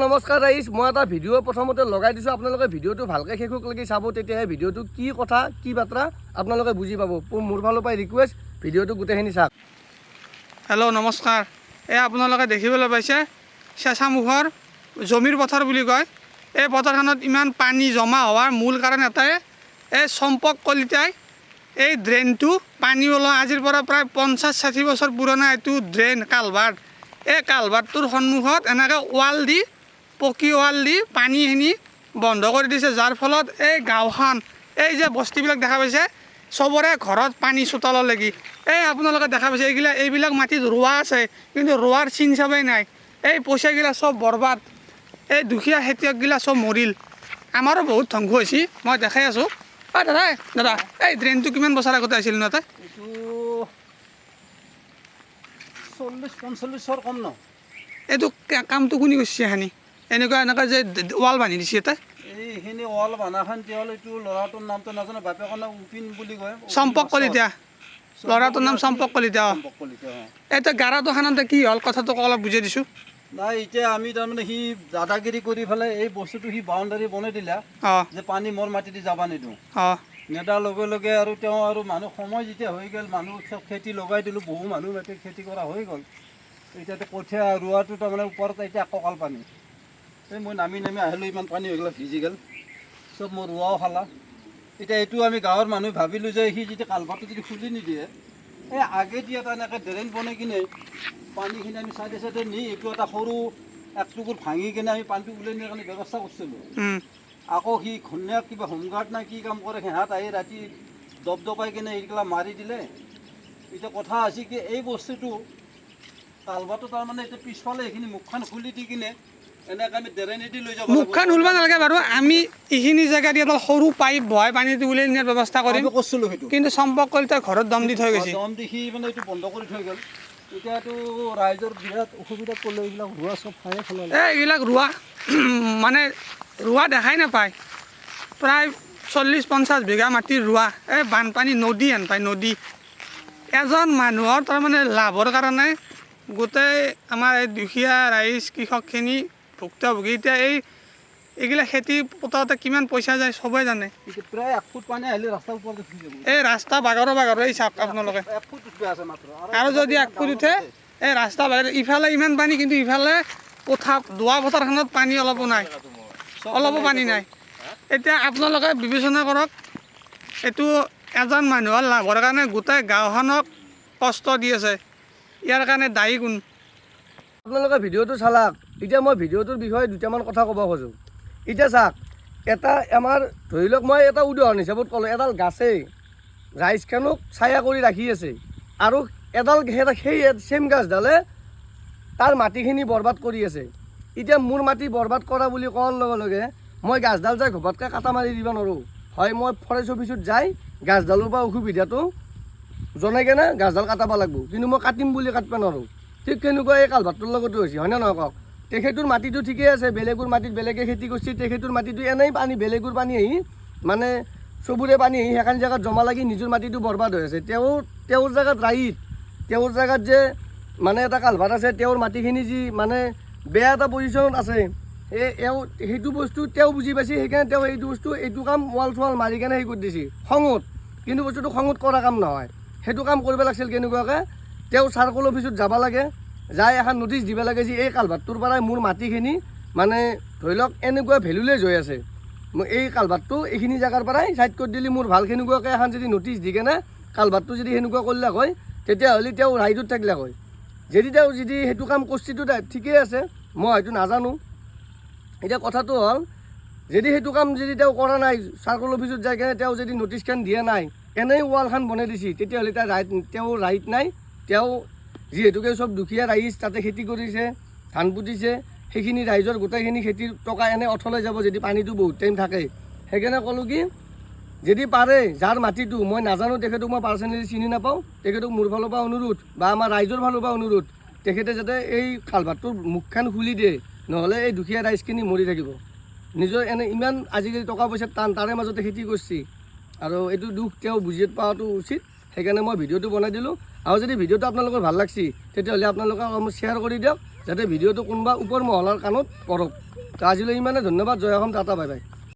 নমস্কাৰ ৰাইজ, মই এটা ভিডিঅ' প্ৰথমতে লগাই দিছোঁ। আপোনালোকে ভিডিঅ'টো ভালকৈ শেষলৈকে চাব, তেতিয়াহে ভিডিঅ'টো কি কথা কি বাৰ্তা আপোনালোকে বুজি পাব। মোৰ ফালৰ পৰা ৰিকুৱেষ্ট, ভিডিঅ'টো গোটেইখিনি চাওক। হেল্ল' নমস্কাৰ। আপোনালোকে দেখিবলৈ পাইছে চেঁচামুখৰ জমিৰ পথাৰ বুলি কয়। এই পথাৰখনত ইমান পানী জমা হোৱাৰ মূল কাৰণ এটাই, এই চম্পক কলিতাই এই ড্ৰেইনটো পানী ওলোৱা আজিৰ পৰা প্ৰায় 50-60 বছৰ পুৰণা এইটো ড্ৰেইন কালভাৰ্ট। এই কালভাৰ্টটোৰ সন্মুখত এনেকৈ ৱাল দি পকী ৱাল দি পানীখিনি বন্ধ কৰি দিছে, যাৰ ফলত এই গাঁওখন এই যে বস্তিবিলাক দেখা পাইছে চবৰে ঘৰত পানী চোতাললৈকে। এই আপোনালোকে দেখা পাইছে এইবিলাক মাটিত ৰোৱা আছে, কিন্তু ৰোৱাৰ চিন চাবেই নাই। এই পইচাগিলা চব বৰবাদ, এই দুখীয়া খেতিয়কগিলা চব মৰিল। আমাৰো বহুত ধ্বংস হৈছে, মই দেখাই আছোঁ। দাদা এই ড্ৰেইনটো কিমান বছৰ আগতে আছিল ন? তাই এইটো 40-45 বছৰ কম ন? এইটো কামটো কোনে কৰিছে হানি? এনেকুৱা যে ৱাল বান্ধি দিছে তাই এইখিনি ৱাল বান্ধাখন তেওঁ এইটো ল'ৰাটোৰ নামটো নাজানো, বাপেকৰ নাম উপিন বুলি কয়। চম্পক কলিতা, ল'ৰাটোৰ নাম চম্পক কলিতা। এইটো গাৰাটো খানতে কি হ'ল কথাটো অলপ বুজাই দিছোঁ। নাই, এতিয়া আমি তাৰমানে সি দাদাগিৰি কৰি পেলাই এই বস্তুটো সি বাউণ্ডাৰী বনাই দিলা যে পানী মোৰ মাটিতে যাব নিদিওঁ। নেদাৰ লগে লগে আৰু তেওঁ আৰু মানুহ সময় যেতিয়া হৈ গ'ল, মানুহ চব খেতি লগাই দিলোঁ, বহু মানুহ মাটি খেতি কৰা হৈ গ'ল। এতিয়াতো কঠীয়া ৰোৱাটো তাৰমানে ওপৰত এতিয়া কঁকাল পানী। এই মই নামি আহিলোঁ, ইমান পানী হৈ গ'ল, ভিজি গ'ল চব, মোৰ ৰোৱাও খালা। এতিয়া এইটো আমি গাঁৱৰ মানুহ ভাবিলোঁ যে সি যদি কালভাৰটো যদি খুলি নিদিয়ে, এই আগেদি এটা এনেকৈ ড্ৰেইন বনাই কিনে পানীখিনি আমি চাইডে চাইডে নি এইটো এটা সৰু একটুকুৰ ভাঙি কিনে আমি পানীটো ওলাই নিয়াৰ কাৰণে ব্যৱস্থা কৰিছিলোঁ। আকৌ সি ঘূৰ্ণীয়াক কিবা হোমগাৰ্ড না কি কাম কৰে, সিহঁত আহি ৰাতি দবদবাই কিনে এইগিলা মাৰি দিলে। এতিয়া কথা আছে কি, এই বস্তুটো কালভাৰটো তাৰমানে এতিয়া পিছফালে এইখিনি মুখখন খুলি দি কিনে এনেকৈ আমি ড্ৰেইনেদি লৈ যাব। মুখখন খুলিব নালাগে বাৰু, আমি এইখিনি জেগা দি এটা সৰু পাইপ বহাই পানীটো উলিয়াই নিয়াৰ ব্যৱস্থা কৰিম কৈছিলোঁ সেইটো, কিন্তু চম্পক কলিতাৰ ঘৰত দম দি থৈ গৈছে। দম দি সি মানে এইটো বন্ধ কৰি থৈ গ'ল। এতিয়াতো ৰাইজৰ বিৰাট অসুবিধাত পৰিলে, এইবিলাক ৰোৱা চব খায়ে পেলালে। এইবিলাক ৰোৱা মানে ৰোৱা দেখাই নাপায়, প্ৰায় 40-50 বিঘা মাটিৰ ৰোৱা। এই বানপানী নদী হেন পায়, নদী। এজন মানুহৰ তাৰমানে লাভৰ কাৰণে গোটেই আমাৰ এই দুখীয়া ৰাইজ কৃষকখিনি ভুক্তভোগী। এতিয়া এইগিলা খেতি পথাৰতে কিমান পইচা যায় চবেই জানে। প্ৰায় 1 ফুট পানী আহিলে ৰাস্তাৰ ওপৰতে উঠি যাব। এই ৰাস্তা বাগৰো এই চাওক আপোনালোকে, 1 ফুট উঠি আছে মাত্ৰ। আৰু যদি 1 ফুট উঠে এই ৰাস্তা বাগৰ, ইফালে ইমান পানী, কিন্তু ইফালে দোৱা পথাৰখনত পানী অলপো নাই, অলপো পানী নাই। এতিয়া আপোনালোকে বিবেচনা কৰক, এইটো এজন মানুহৰ লাভৰ কাৰণে গোটেই গাঁওখনক কষ্ট দি আছে। ইয়াৰ কাৰণে দায়ী কোন? আপোনালোকে ভিডিঅ'টো চালাক। এতিয়া মই ভিডিঅ'টোৰ বিষয়ে দুটামান কথা ক'ব খোজোঁ। এতিয়া চাওক, এটা আমাৰ ধৰি লওক, মই এটা উদাহৰণ হিচাপত ক'লোঁ, এডাল গাছেই ৰাইজখনক ছায়া কৰি ৰাখি আছে, আৰু এডাল সেই চেম গাছডালে তাৰ মাটিখিনি বৰবাদ কৰি আছে। এতিয়া মোৰ মাটি বৰবাদ কৰা বুলি কোৱাৰ লগে লগে মই গাছডাল যাই ঘপতকৈ কাটা মাৰি দিব নোৱাৰোঁ। হয়, মই ফৰেষ্ট অফিচত যাই গাছডালৰ পৰা অসুবিধাটো জনাই কেনে গাছডাল কাটাব লাগিব, কিন্তু মই কাটিম বুলি কাটিব নোৱাৰোঁ। ঠিক তেনেকুৱা এই কালভাৰটোৰ লগতো হৈছে, হয়নে নহয় কওক? তেখেতৰ মাটিটো ঠিকেই আছে, বেলেগৰ মাটিত বেলেগে খেতি কৰিছে, তেখেতৰ মাটিটো এনেই পানী, বেলেগৰ পানী আহি মানে চবৰে পানী আহি সেইখন জেগাত জমা লাগি নিজৰ মাটিটো বৰবাদ হৈ আছে। তেওঁৰ জেগাত ৰাইট, তেওঁৰ জেগাত যে মানে এটা কালভাৰ আছে, তেওঁৰ মাটিখিনি যি মানে বেয়া এটা পজিশ্যনত আছে, সেইটো বস্তু তেওঁ বুজি পাইছে। সেইকাৰণে তেওঁ এইটো কাম ৱাল চোৱাল মাৰি কেনে সেই কৰি দিছে খঙত। কিন্তু বস্তুটো খঙত কৰা কাম নহয়, সেইটো কাম কৰিব লাগিছিল কেনেকুৱাকৈ, তেওঁ চাৰ্কল অফিচত যাব লাগে, যাই এখন নটিচ দিব লাগে যে এই কালভাৰটোৰ পৰাই মোৰ মাটিখিনি মানে ধৰি লওক এনেকুৱা ভেলুলেছ হৈ আছে, মই এই কালভাৰটো এইখিনি জেগাৰ পৰাই ছাইড কৰি দিলে মোৰ ভাল। সেনেকুৱাকৈ এখন যদি নটিচ দি কেনে কালভাৰটো যদি সেনেকুৱা কৰিলাক হয়, তেতিয়াহ'লে তেওঁ ৰাইজত থাকিলাক হয়। তেওঁ সেইটো কাম কৰিছেতো ঠিকেই আছে, মই হয়তো নাজানো। এতিয়া কথাটো হ'ল, যদি সেইটো কাম তেওঁ কৰা নাই, চাৰ্কল অফিচত যাই কেনে তেওঁ যদি নটিচখন দিয়া নাই, এনেই ৱালখন বনাই দিছে, তেতিয়াহ'লে তেওঁৰ ৰাইট নাই। তেওঁ যিহেতুকে চব দুখীয়া ৰাইজ তাতে খেতি কৰিছে, ধান পুতিছে, সেইখিনি ৰাইজৰ গোটেইখিনি খেতিৰ টকা এনেই অথলে যাব যদি পানীটো বহুত টাইম থাকে। সেইকাৰণে ক'লোঁ কি, যদি পাৰে যাৰ মাটিটো মই নাজানো, তেখেতক মই পাৰ্চনেলি চিনি নাপাওঁ, তেখেতক মোৰ ফালৰ পৰা অনুৰোধ বা আমাৰ ৰাইজৰ ফালৰ পৰা অনুৰোধ, তেখেতে যাতে এই কালভাৰটোৰ মুখখন খুলি দিয়ে, নহ'লে এই দুখীয়া ৰাইজখিনি মৰি থাকিব। নিজৰ এনে ইমান আজিকালি টকা পইচাৰ টান, তাৰে মাজতে খেতি কৰিছে, আৰু এইটো দুখ তেওঁ বুজি পোৱাটো উচিত। সেইকাৰণে মই ভিডিঅ'টো বনাই দিলোঁ। আৰু যদি ভিডিঅ'টো আপোনালোকৰ ভাল লাগছে, তেতিয়াহ'লে আপোনালোকে শ্বেয়াৰ কৰি দিয়ক, যাতে ভিডিঅ'টো কোনোবা ওপৰ মহলাৰ কাণত পৰক। তো আজিলৈ ইমানে, ধন্যবাদ। জয় অসম, টাটা, বাই বাই।